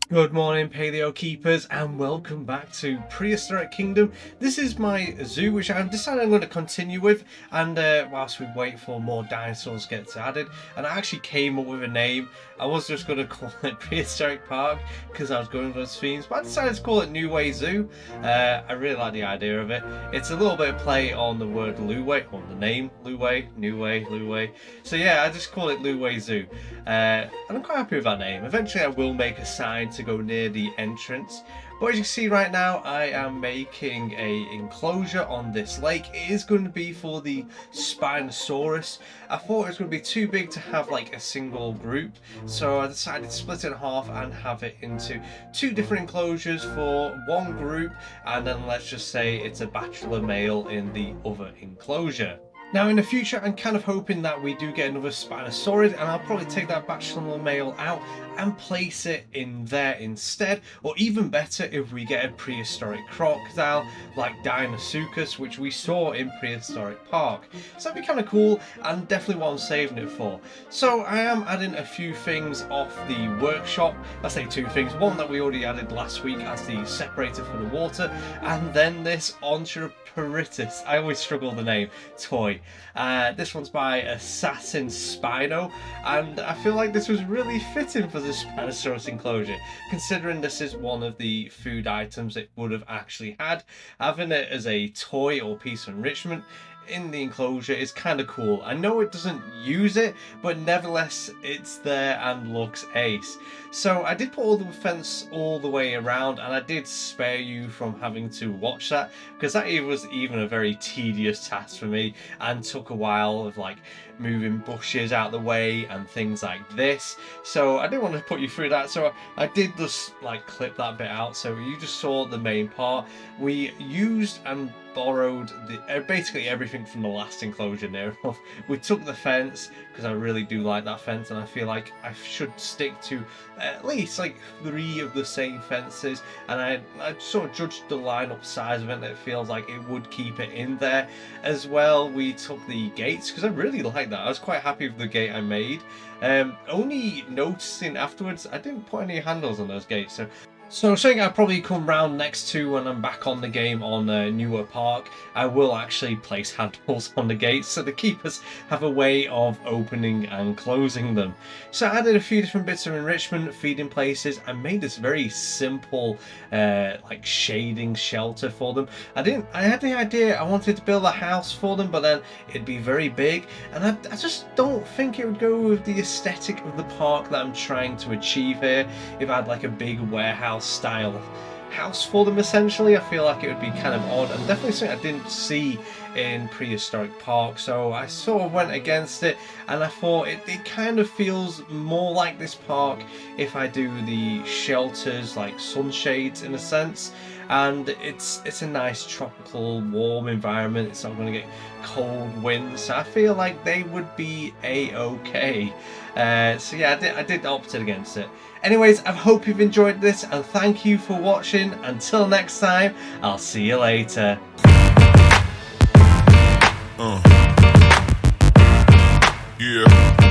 Good morning, Paleo Keepers, and welcome back to Prehistoric Kingdom. This is my zoo, which I've decided I'm going to continue with, and whilst we wait for more dinosaurs to get added, and I actually came up with a name. I was just going to call it Prehistoric Park, because I was going with those themes, but I decided to call it Newa Zoo. I really like the idea of it. It's a little bit of play on the word Luwe, on the name Luwe, Luwe. So yeah, I just call it Luwe Zoo. And I'm quite happy with that name. Eventually I will make a sign to go near the entrance, but as you can see right now, I am making a enclosure on this lake. It is going to be for the Spinosaurus. I thought it was going to be too big to have like a single group, so I decided to split it in half and have it into two different enclosures for one group, and then let's just say it's a bachelor male in the other enclosure. Now in the future, I'm kind of hoping that we do get another Spinosaurid, and I'll probably take that bachelor male out and place it in there instead, or even better if we get a prehistoric crocodile like Deinosuchus, which we saw in Prehistoric Park. So that'd be kind of cool, and definitely what I'm saving it for. So I am adding a few things off the workshop. I say two things: one that we already added last week as the separator for the water, and then this Onchoperitis, I always struggle with the name, toy. This one's by Assassin Spino, and I feel like this was really fitting for the Spinosaurus enclosure, considering this is one of the food items it would have actually had. Having it as a toy or piece of enrichment in the enclosure is kind of cool. I know it doesn't use it, but nevertheless it's there and looks ace. So I did put all the fence all the way around, and I did spare you from having to watch that, because that was even a very tedious task for me and took a while of like moving bushes out the way and things like this. So I didn't want to put you through that, so I did just like clip that bit out, so you just saw the main part. We used and borrowed basically everything from the last enclosure near enough. We took the fence because I really do like that fence, and I feel like I should stick to at least like 3 of the same fences, and I sort of judged the lineup size of it, and it feels like it would keep it in there. As well, we took the gates because I really like that. I was quite happy with the gate I made. Only noticing afterwards I didn't put any handles on those gates, so something I'll probably come round next to when I'm back on the game on Newa Park, I will actually place handles on the gates so the keepers have a way of opening and closing them. So I added a few different bits of enrichment, feeding places. I made this very simple like shading shelter for them. I had the idea I wanted to build a house for them, but then it'd be very big, and I just don't think it would go with the aesthetic of the park that I'm trying to achieve here. If I had like a big warehouse style house for them, essentially, I feel like it would be kind of odd, and definitely something I didn't see in Prehistoric Park, so I sort of went against it, and I thought it kind of feels more like this park if I do the shelters like sunshades in a sense. And it's a nice tropical warm environment. It's not going to get cold winds, so I feel like they would be a-okay. So yeah, I did opt against it. Anyways, I hope you've enjoyed this, and thank you for watching. Until next time, I'll see you later. Yeah.